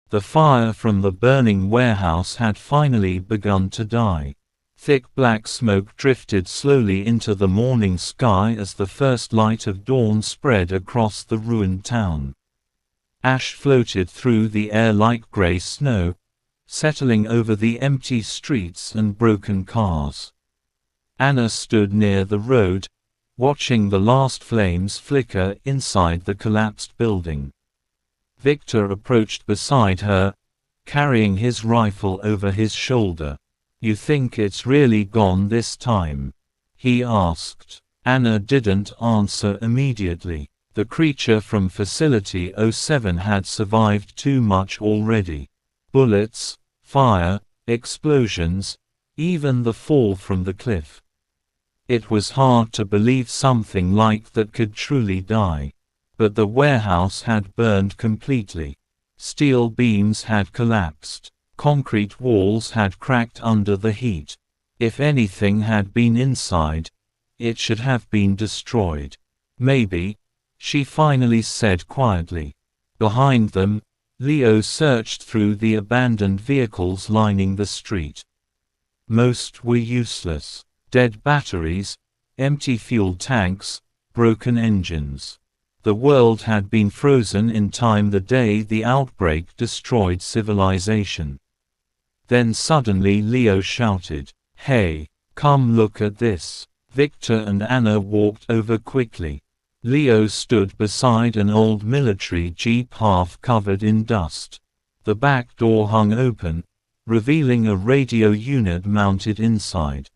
The fire from the burning warehouse had finally begun to die. Thick black smoke drifted slowly into the morning sky as the first light of dawn spread across the ruined town. Ash floated through the air like gray snow, settling over the empty streets and broken cars. Anna stood near the road, watching the last flames flicker inside the collapsed building. Victor approached beside her, carrying his rifle over his shoulder. "You think it's really gone this time?" he asked. Anna didn't answer immediately. The creature from Facility 07 had survived too much already. Bullets, fire, explosions, even the fall from the cliff. It was hard to believe something like that could truly die. But the warehouse had burned completely. Steel beams had collapsed. Concrete walls had cracked under the heat. If anything had been inside, it should have been destroyed. "Maybe," she finally said quietly. Behind them, Leo searched through the abandoned vehicles lining the street. Most were useless. Dead batteries, empty fuel tanks, broken engines. The world had been frozen in time the day the outbreak destroyed civilization. Then suddenly Leo shouted, "Hey, come look at this." Victor and Anna walked over quickly. Leo stood beside an old military jeep half covered in dust. The back door hung open, revealing a radio unit mounted inside.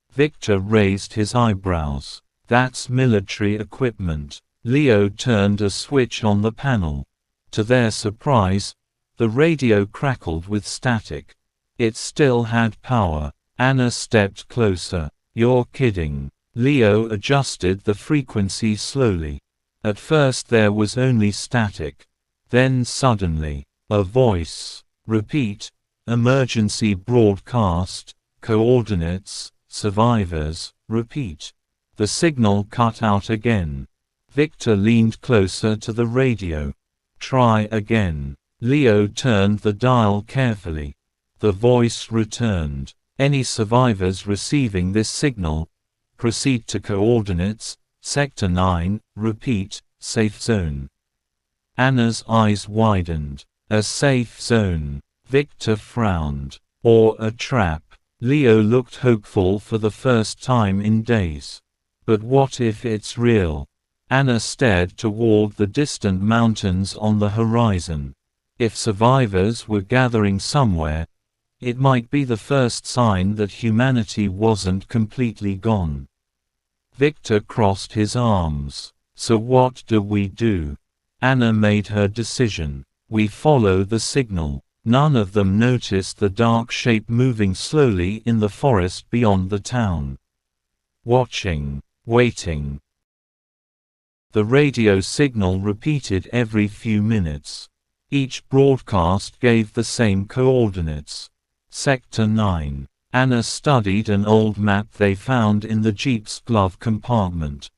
Victor raised his eyebrows. "That's military equipment." Leo turned a switch on the panel. To their surprise, the radio crackled with static. It still had power. Anna stepped closer. "You're kidding." Leo adjusted the frequency slowly. At first there was only static. Then suddenly, a voice. "Repeat, emergency broadcast, coordinates, survivors, repeat." The signal cut out again. Victor leaned closer to the radio. "Try again." Leo turned the dial carefully. The voice returned. "Any survivors receiving this signal, proceed to coordinates, Sector 9, repeat, safe zone." Anna's eyes widened. "A safe zone?" Victor frowned. "Or a trap?" Leo looked hopeful for the first time in days. "But what if it's real?" Anna stared toward the distant mountains on the horizon. If survivors were gathering somewhere, it might be the first sign that humanity wasn't completely gone. Victor crossed his arms. "So what do we do?" Anna made her decision. "We follow the signal." None of them noticed the dark shape moving slowly in the forest beyond the town. Watching. Waiting. The radio signal repeated every few minutes. Each broadcast gave the same coordinates. Sector 9. Anna studied an old map they found in the jeep's glove compartment.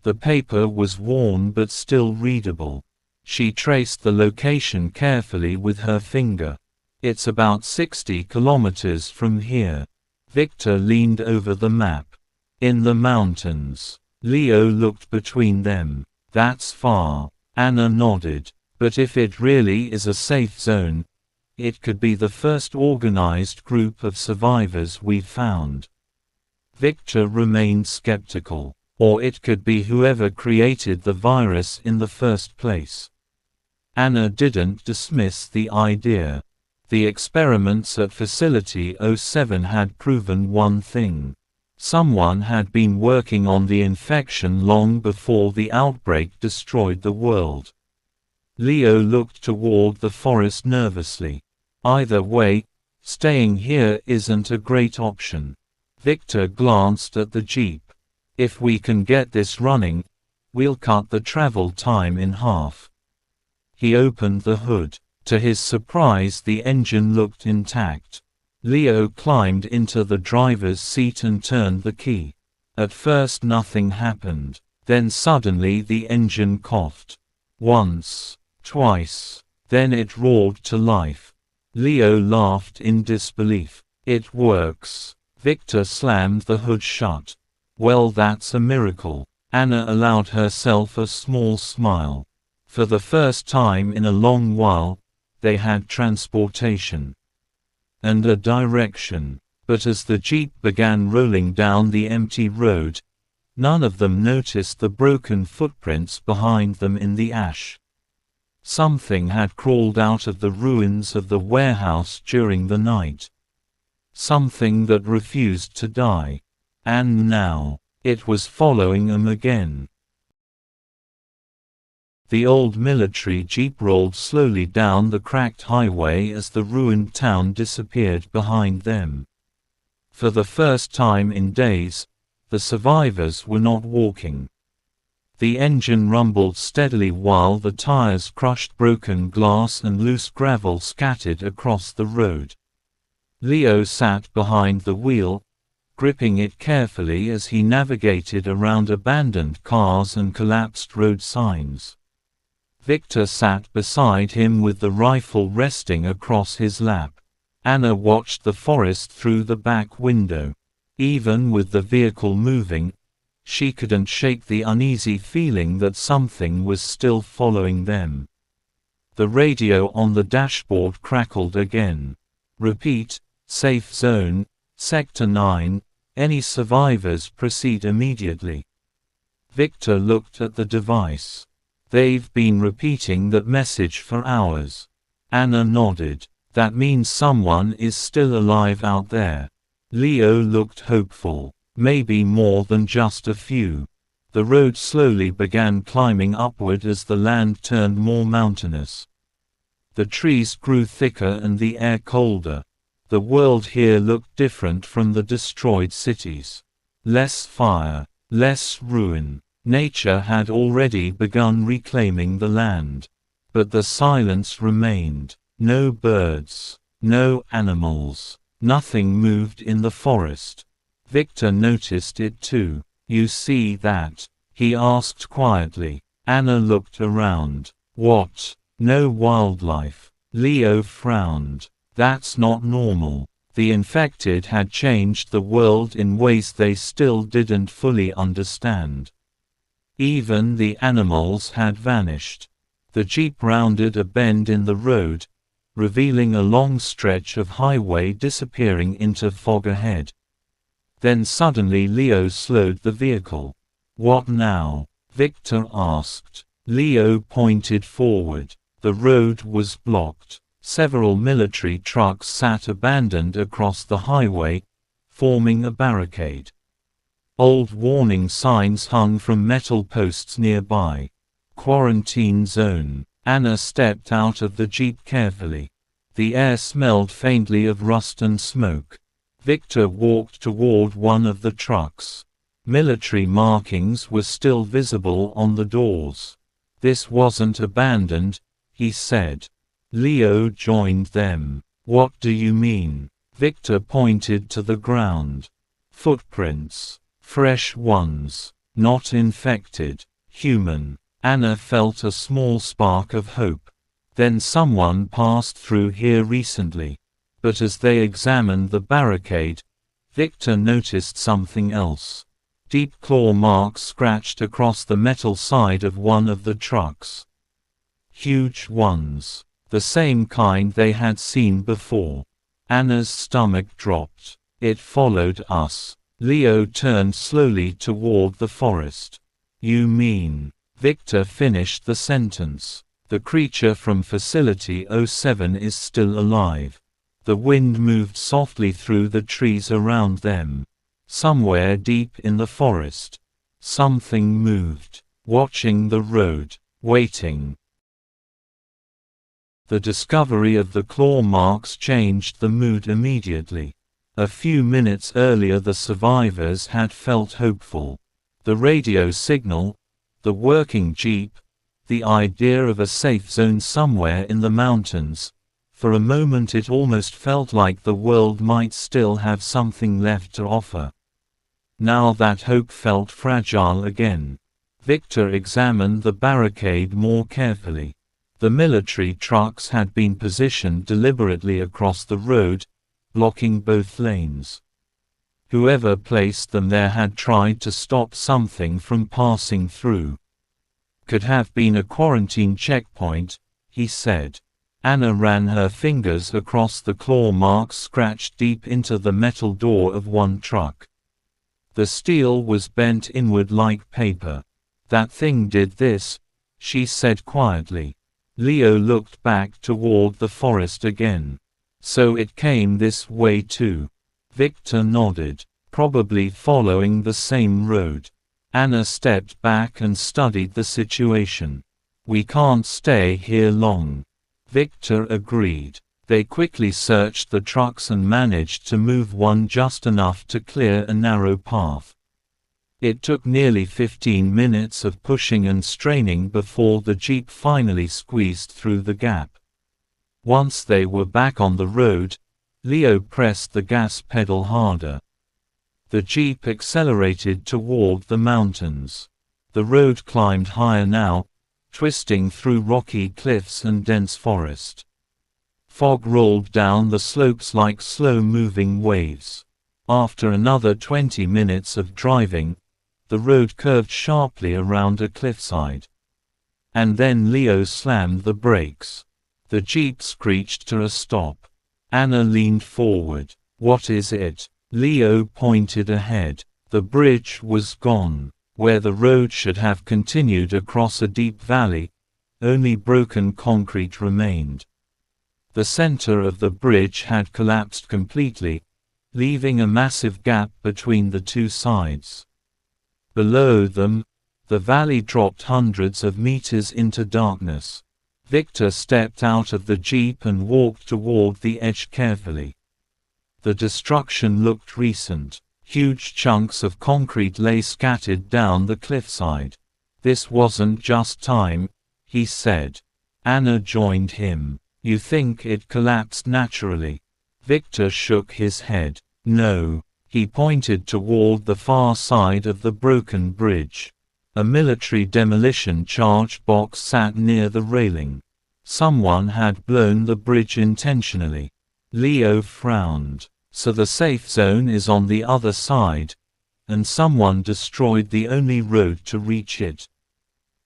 The paper was worn but still readable. She traced the location carefully with her finger. "It's about 60 kilometers from here." Victor leaned over the map. "In the mountains." Leo looked between them. "That's far." Anna nodded. "But if it really is a safe zone, it could be the first organized group of survivors we've found." Victor remained skeptical. "Or it could be whoever created the virus in the first place." Anna didn't dismiss the idea. The experiments at Facility 07 had proven one thing. Someone had been working on the infection long before the outbreak destroyed the world. Leo looked toward the forest nervously. "Either way, staying here isn't a great option." Victor glanced at the jeep. "If we can get this running, we'll cut the travel time in half." He opened the hood. To his surprise, the engine looked intact. Leo climbed into the driver's seat and turned the key. At first nothing happened. Then suddenly the engine coughed. Once, twice, Then it roared to life. Leo laughed in disbelief. "It works." Victor slammed the hood shut. "Well, that's a miracle." Anna allowed herself a small smile. For the first time in a long while, they had transportation and a direction. But as the jeep began rolling down the empty road, none of them noticed the broken footprints behind them in the ash. Something had crawled out of the ruins of the warehouse during the night. Something that refused to die. And now, it was following them again. The old military jeep rolled slowly down the cracked highway as the ruined town disappeared behind them. For the first time in days, the survivors were not walking. The engine rumbled steadily while the tires crushed broken glass and loose gravel scattered across the road. Leo sat behind the wheel, gripping it carefully as he navigated around abandoned cars and collapsed road signs. Victor sat beside him with the rifle resting across his lap. Anna watched the forest through the back window. Even with the vehicle moving, she couldn't shake the uneasy feeling that something was still following them. The radio on the dashboard crackled again. "Repeat, safe zone, Sector 9, any survivors proceed immediately." Victor looked at the device. "They've been repeating that message for hours." Anna nodded. "That means someone is still alive out there." Leo looked hopeful. "Maybe more than just a few." The road slowly began climbing upward as the land turned more mountainous. The trees grew thicker and the air colder. The world here looked different from the destroyed cities. Less fire, less ruin. Nature had already begun reclaiming the land. But the silence remained. No birds, no animals, nothing moved in the forest. Victor noticed it too. "You see that?" he asked quietly. Anna looked around. "What? No wildlife." Leo frowned. "That's not normal." The infected had changed the world in ways they still didn't fully understand. Even the animals had vanished. The jeep rounded a bend in the road, revealing a long stretch of highway disappearing into fog ahead. Then suddenly Leo slowed the vehicle. "What now?" Victor asked. Leo pointed forward. The road was blocked. Several military trucks sat abandoned across the highway, forming a barricade. Old warning signs hung from metal posts nearby. "Quarantine zone." Anna stepped out of the jeep carefully. The air smelled faintly of rust and smoke. Victor walked toward one of the trucks. Military markings were still visible on the doors. "This wasn't abandoned," he said. Leo joined them. "What do you mean?" Victor pointed to the ground. "Footprints. Fresh ones. Not infected. Human." Anna felt a small spark of hope. Then someone passed through here recently. But as they examined the barricade, Victor noticed something else. Deep claw marks scratched across the metal side of one of the trucks. Huge ones. The same kind they had seen before. Anna's stomach dropped. "It followed us." Leo turned slowly toward the forest. "You mean?" Victor finished the sentence. "The creature from Facility 07 is still alive." The wind moved softly through the trees around them. Somewhere deep in the forest, something moved, watching the road, waiting. The discovery of the claw marks changed the mood immediately. A few minutes earlier the survivors had felt hopeful. The radio signal, the working jeep, the idea of a safe zone somewhere in the mountains. For a moment it almost felt like the world might still have something left to offer. Now that hope felt fragile again. Victor examined the barricade more carefully. The military trucks had been positioned deliberately across the road, blocking both lanes. Whoever placed them there had tried to stop something from passing through. Could have been a quarantine checkpoint, he said. Anna ran her fingers across the claw marks scratched deep into the metal door of one truck. The steel was bent inward like paper. That thing did this, she said quietly. Leo looked back toward the forest again. So it came this way too. Victor nodded. Probably following the same road. Anna stepped back and studied the situation. We can't stay here long. Victor agreed. They quickly searched the trucks and managed to move one just enough to clear a narrow path. It took nearly 15 minutes of pushing and straining before the jeep finally squeezed through the gap. Once they were back on the road, Leo pressed the gas pedal harder. The jeep accelerated toward the mountains. The road climbed higher now, twisting through rocky cliffs and dense forest. Fog rolled down the slopes like slow-moving waves. After another 20 minutes of driving, the road curved sharply around a cliffside. And then Leo slammed the brakes. The jeep screeched to a stop. Anna leaned forward. "What is it?" Leo pointed ahead. The bridge was gone. Where the road should have continued across a deep valley, only broken concrete remained. The center of the bridge had collapsed completely, leaving a massive gap between the two sides. Below them, the valley dropped hundreds of meters into darkness. Victor stepped out of the jeep and walked toward the edge carefully. The destruction looked recent. Huge chunks of concrete lay scattered down the cliffside. "This wasn't just time," he said. Anna joined him. "You think it collapsed naturally?" Victor shook his head. "No." He pointed toward the far side of the broken bridge. A military demolition charge box sat near the railing. Someone had blown the bridge intentionally. Leo frowned. "So the safe zone is on the other side, and someone destroyed the only road to reach it."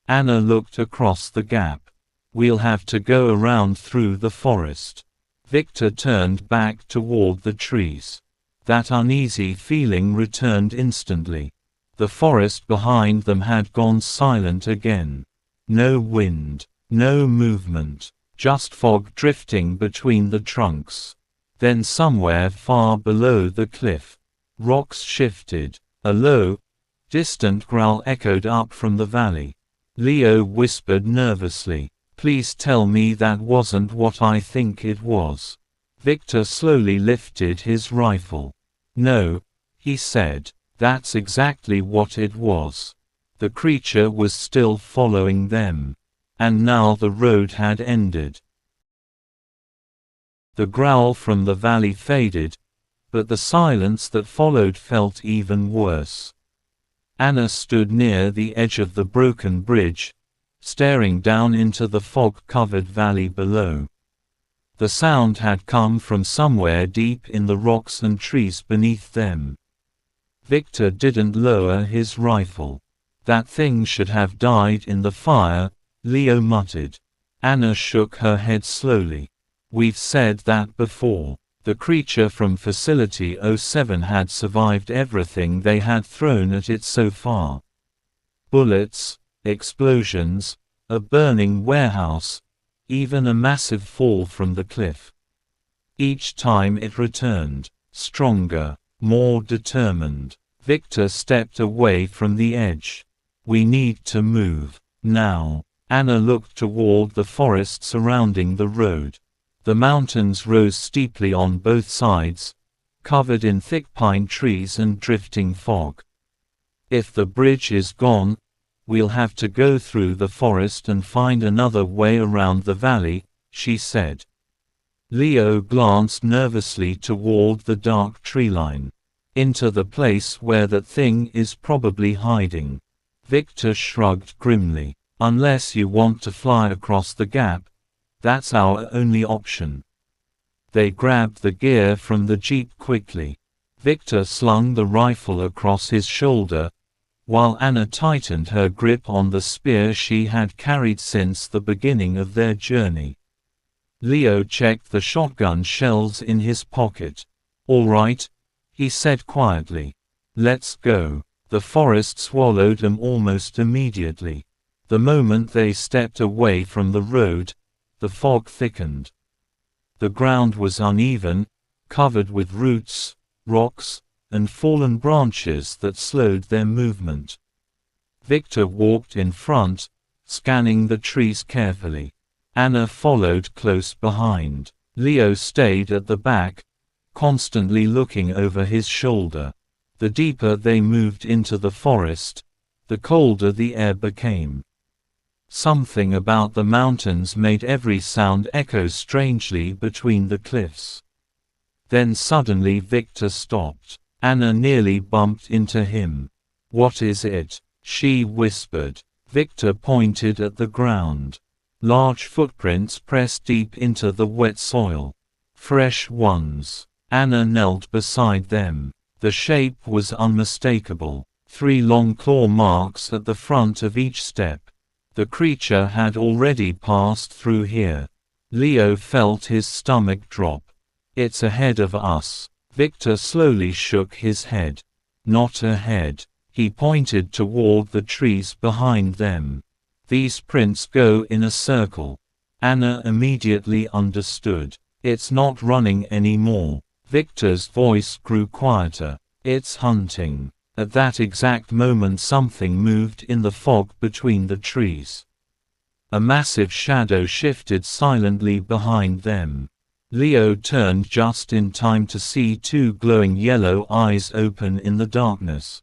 Anna looked across the gap. "We'll have to go around through the forest." Victor turned back toward the trees. That uneasy feeling returned instantly. The forest behind them had gone silent again. No wind, no movement, just fog drifting between the trunks. Then somewhere far below the cliff, rocks shifted. A low, distant growl echoed up from the valley. Leo whispered nervously, "Please tell me that wasn't what I think it was." Victor slowly lifted his rifle. "No," he said, "that's exactly what it was." The creature was still following them. And now the road had ended. The growl from the valley faded, but the silence that followed felt even worse. Anna stood near the edge of the broken bridge, staring down into the fog-covered valley below. The sound had come from somewhere deep in the rocks and trees beneath them. Victor didn't lower his rifle. "That thing should have died in the fire," Leo muttered. Anna shook her head slowly. "We've said that before." The creature from Facility 07 had survived everything they had thrown at it so far. Bullets, explosions, a burning warehouse, even a massive fall from the cliff. Each time it returned, stronger, more determined. Victor stepped away from the edge. "We need to move, now." Anna looked toward the forest surrounding the road. The mountains rose steeply on both sides, covered in thick pine trees and drifting fog. "If the bridge is gone, we'll have to go through the forest and find another way around the valley," she said. Leo glanced nervously toward the dark treeline. "Into the place where that thing is probably hiding." Victor shrugged grimly. Unless you want to fly across the gap, that's our only option." They grabbed the gear from the jeep quickly. Victor slung the rifle across his shoulder, while Anna tightened her grip on the spear she had carried since the beginning of their journey. Leo checked the shotgun shells in his pocket. "All right," he said quietly. "Let's go." The forest swallowed them almost immediately. The moment they stepped away from the road, the fog thickened. The ground was uneven, covered with roots, rocks, and fallen branches that slowed their movement. Victor walked in front, scanning the trees carefully. Anna followed close behind. Leo stayed at the back, constantly looking over his shoulder. The deeper they moved into the forest, the colder the air became. Something about the mountains made every sound echo strangely between the cliffs. Then suddenly Victor stopped. Anna nearly bumped into him. "What is it?" she whispered. Victor pointed at the ground. Large footprints pressed deep into the wet soil. Fresh ones. Anna knelt beside them. The shape was unmistakable. 3 long claw marks at the front of each step. The creature had already passed through here. Leo felt his stomach drop. "It's ahead of us." Victor slowly shook his head. "Not ahead." He pointed toward the trees behind them. "These prints go in a circle." Anna immediately understood. "It's not running anymore." Victor's voice grew quieter. "It's hunting." At that exact moment something moved in the fog between the trees. A massive shadow shifted silently behind them. Leo turned just in time to see 2 glowing yellow eyes open in the darkness.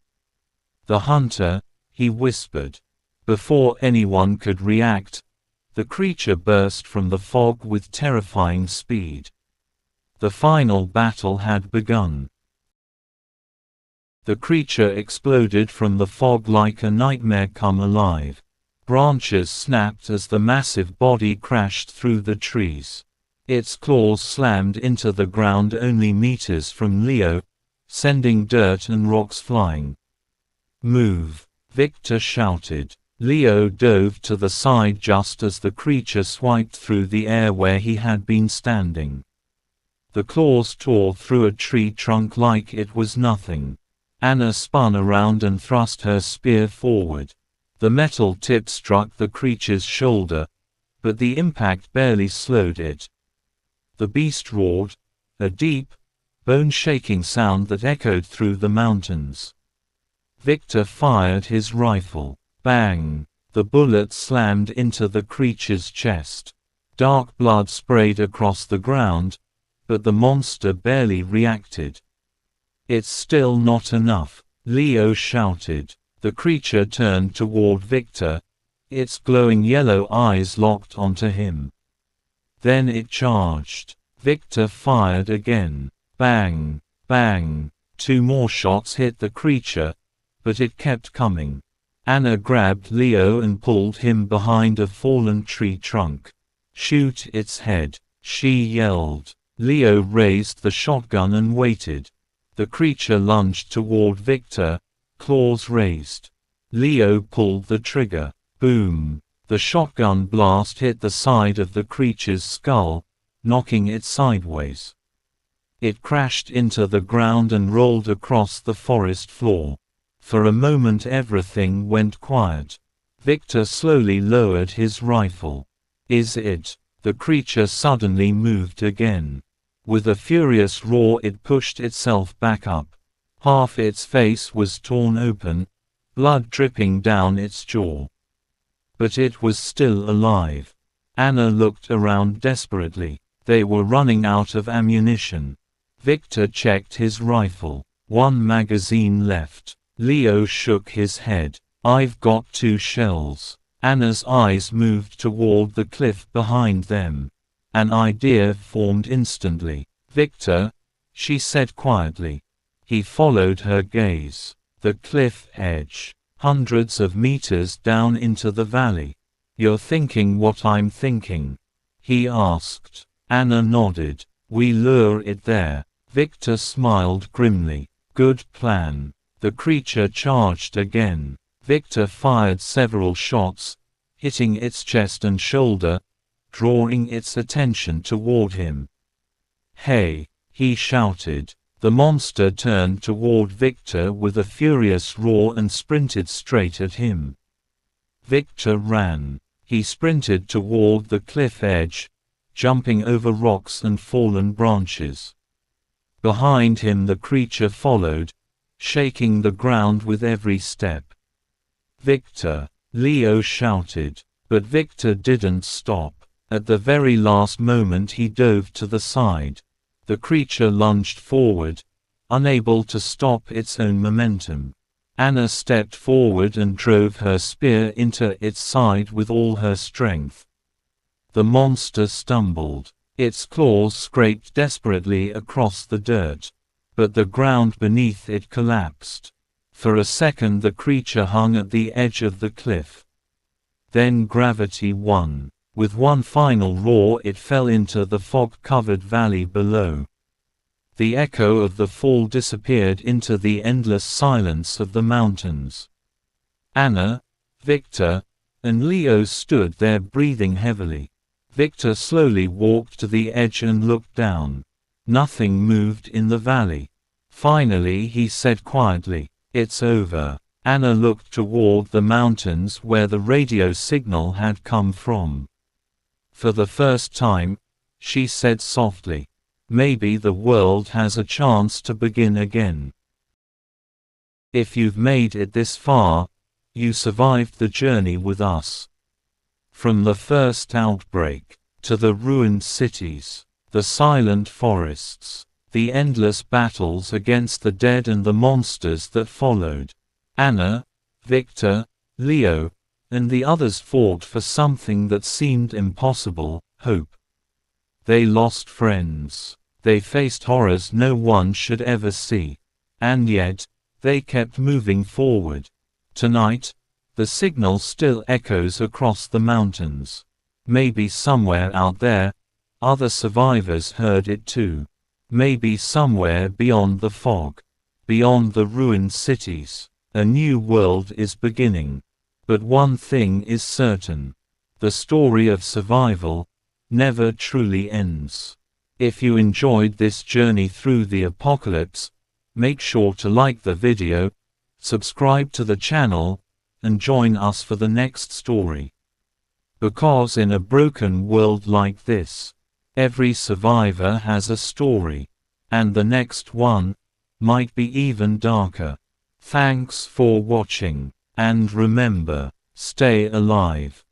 "The hunter," he whispered. Before anyone could react, the creature burst from the fog with terrifying speed. The final battle had begun. The creature exploded from the fog like a nightmare come alive. Branches snapped as the massive body crashed through the trees. Its claws slammed into the ground only meters from Leo, sending dirt and rocks flying. "Move!" Victor shouted. Leo dove to the side just as the creature swiped through the air where he had been standing. The claws tore through a tree trunk like it was nothing. Anna spun around and thrust her spear forward. The metal tip struck the creature's shoulder, but the impact barely slowed it. The beast roared, a deep, bone-shaking sound that echoed through the mountains. Victor fired his rifle. Bang! The bullet slammed into the creature's chest. Dark blood sprayed across the ground, but the monster barely reacted. "It's still not enough," Leo shouted. The creature turned toward Victor, its glowing yellow eyes locked onto him. Then it charged. Victor fired again. Bang! Bang! 2 more shots hit the creature, but it kept coming. Anna grabbed Leo and pulled him behind a fallen tree trunk. "Shoot its head," she yelled. Leo raised the shotgun and waited. The creature lunged toward Victor, claws raised. Leo pulled the trigger. Boom! The shotgun blast hit the side of the creature's skull, knocking it sideways. It crashed into the ground and rolled across the forest floor. For a moment everything went quiet. Victor slowly lowered his rifle. "Is it?" The creature suddenly moved again. With a furious roar it pushed itself back up. Half its face was torn open, blood dripping down its jaw. But it was still alive. Anna looked around desperately. They were running out of ammunition. Victor checked his rifle. 1 magazine left. Leo shook his head. "I've got 2 shells." Anna's eyes moved toward the cliff behind them. An idea formed instantly. "Victor," she said quietly. He followed her gaze. The cliff edge. Hundreds of meters down into the valley. "You're thinking what I'm thinking?" he asked. Anna nodded. "We lure it there." Victor smiled grimly. "Good plan." The creature charged again. Victor fired several shots, hitting its chest and shoulder, drawing its attention toward him. "Hey!" he shouted. The monster turned toward Victor with a furious roar and sprinted straight at him. Victor ran. He sprinted toward the cliff edge, jumping over rocks and fallen branches. Behind him the creature followed, shaking the ground with every step. "Victor!" Leo shouted. But Victor didn't stop. At the very last moment he dove to the side. The creature lunged forward, unable to stop its own momentum. Anna stepped forward and drove her spear into its side with all her strength. The monster stumbled. Its claws scraped desperately across the dirt. But the ground beneath it collapsed. For a second the creature hung at the edge of the cliff. Then gravity won. With one final roar it fell into the fog-covered valley below. The echo of the fall disappeared into the endless silence of the mountains. Anna, Victor, and Leo stood there breathing heavily. Victor slowly walked to the edge and looked down. Nothing moved in the valley. Finally he said quietly, "It's over." Anna looked toward the mountains where the radio signal had come from. For the first time, she said softly, "Maybe the world has a chance to begin again." If you've made it this far, you survived the journey with us. From the first outbreak, to the ruined cities, the silent forests, the endless battles against the dead and the monsters that followed. Anna, Victor, Leo, and the others fought for something that seemed impossible, hope. They lost friends. They faced horrors no one should ever see. And yet, they kept moving forward. Tonight, the signal still echoes across the mountains. Maybe somewhere out there, other survivors heard it too. Maybe somewhere beyond the fog, beyond the ruined cities, a new world is beginning. But one thing is certain. The story of survival never truly ends. If you enjoyed this journey through the apocalypse, make sure to like the video, subscribe to the channel, and join us for the next story. Because in a broken world like this, every survivor has a story. And the next one might be even darker. Thanks for watching. And remember, stay alive.